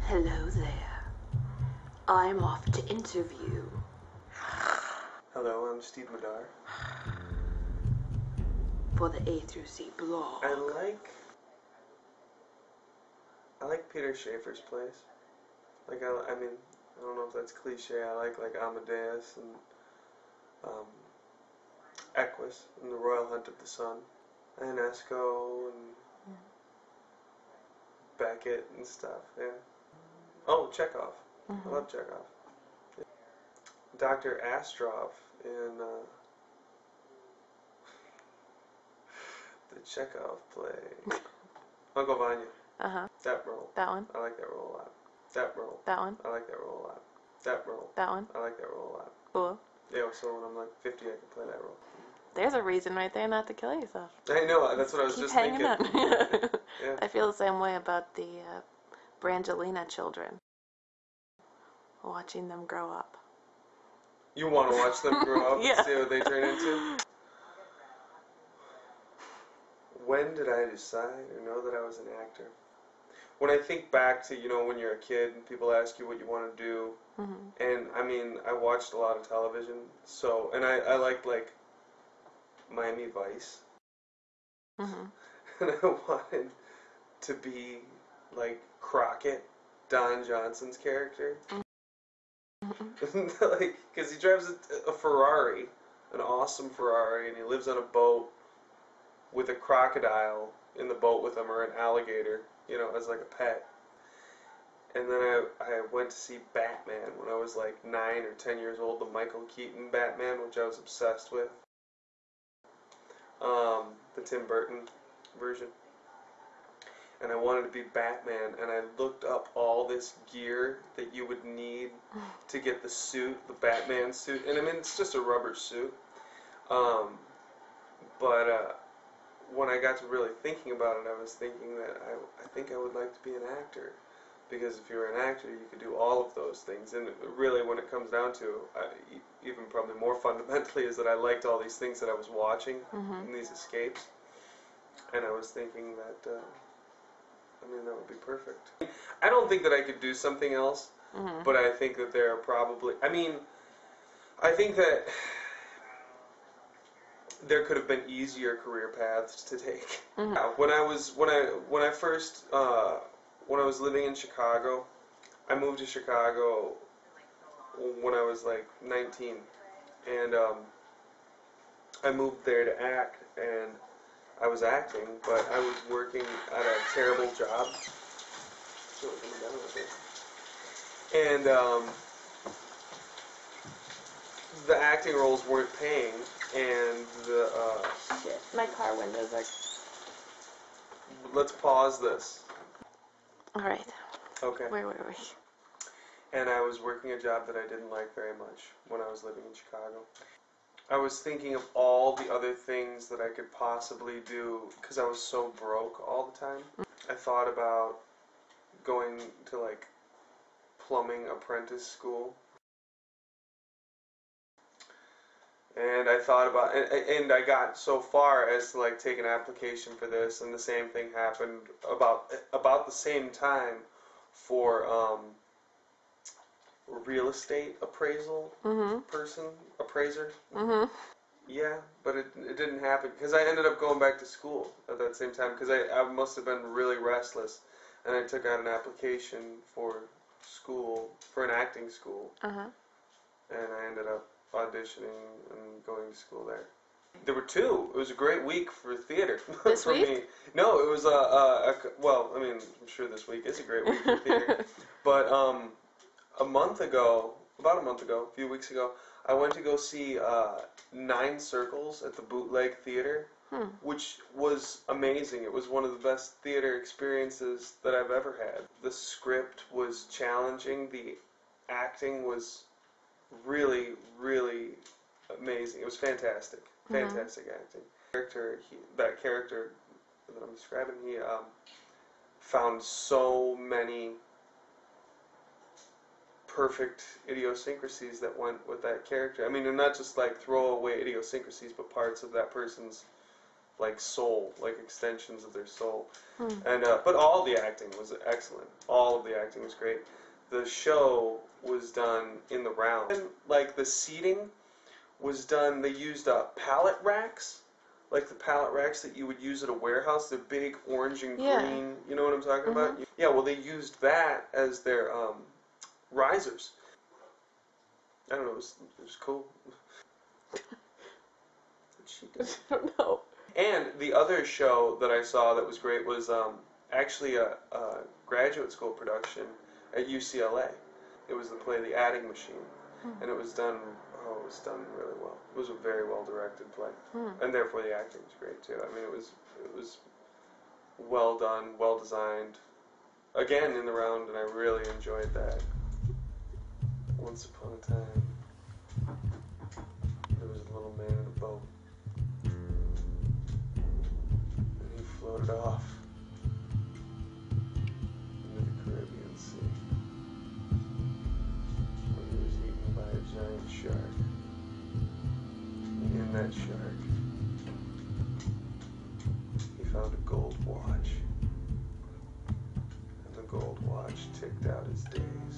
Hello there. I'm off to interview. Hello, I'm Stever Madar. For the AthroughZ blog. I like Peter Schaefer's plays. Like, I mean, I don't know if that's cliche. I like Amadeus and Equus and the Royal Hunt of the Sun, and Esco and Beckett and stuff. Yeah. Oh, Chekhov. I love Chekhov. Yeah. Dr. Astrov in the Chekhov play. Uncle Vanya. That role. That one. I like that role a lot. That role. That one. I like that role a lot. That role. That one. I like that role a lot. Cool. Yeah, so when I'm like 50, I can play that role. There's a reason right there not to kill yourself. I know, that's what I was Keep just hanging thinking. on. Yeah. I feel the same way about the Brangelina children. Watching them grow up. You want to watch them grow up Yeah. and see what they turn into? When did I decide or know that I was an actor? When I think back to, when you're a kid and people ask you what you want to do, and I mean, I watched a lot of television, so, and I liked, like, Miami Vice, and I wanted to be, like, Crockett, Don Johnson's character, like, because he drives a Ferrari, an awesome Ferrari, and he lives on a boat with a crocodile in the boat with him, or an alligator, as like a pet. And then I went to see Batman when I was like 9 or 10 years old, the Michael Keaton Batman, which I was obsessed with. The Tim Burton version. And I wanted to be Batman, and I looked up all this gear that you would need to get the suit, the Batman suit. And I mean, it's just a rubber suit. But when I got to really thinking about it, I was thinking that I think I would like to be an actor. Because if you're an actor, you could do all of those things. And really, when it comes down to, even probably more fundamentally, is that I liked all these things that I was watching in these escapes. And I was thinking that, that would be perfect. I don't think that I could do something else, but I think that there are probably, I think that there could have been easier career paths to take. When I was living in Chicago, I moved to Chicago when I was like 19, and I moved there to act, and I was acting, but I was working at a terrible job. And the acting roles weren't paying, and the Shit, my car windows are... Let's pause this. Alright. Okay. Wait. And I was working a job that I didn't like very much when I was living in Chicago. I was thinking of all the other things that I could possibly do because I was so broke all the time. I thought about going to like plumbing apprentice school. And I thought about, and I got so far as to like take an application for this, and the same thing happened about the same time for real estate appraisal appraiser. Yeah, but it didn't happen because I ended up going back to school at that same time because I must have been really restless, and I took out an application for school, for an acting school, and I ended up auditioning and going to school there. There were two. It was a great week for theater. This for week? me. No, it was well, I'm sure this week is a great week for theater. But about a month ago, a few weeks ago, I went to go see 9 Circles at the Bootleg Theater, which was amazing. It was one of the best theater experiences that I've ever had. The script was challenging. The acting was really, really amazing. It was fantastic. Fantastic acting. That character that I'm describing, he found so many perfect idiosyncrasies that went with that character. I mean, they're not just like throwaway idiosyncrasies, but parts of that person's like soul, like extensions of their soul. Hmm. And but all the acting was excellent. All of the acting was great. The show was done in the round, and like the seating was done. They used pallet racks, like the pallet racks that you would use at a warehouse. They're big orange and Yeah. green. You know what I'm talking about? Mhm. Yeah. Well, they used that as their risers. I don't know. It was cool. She did. I don't know. And the other show that I saw that was great was actually a graduate school production at UCLA. It was the play The Adding Machine, and it was done. Oh, it was done really well. It was a very well directed play, and therefore the acting was great too. I mean, it was well done, well designed. Again in the round, and I really enjoyed that. Once upon a time, there was a little man in a boat. Floated off into the Caribbean Sea, where he was eaten by a giant shark. And in that shark, he found a gold watch, and the gold watch ticked out his days.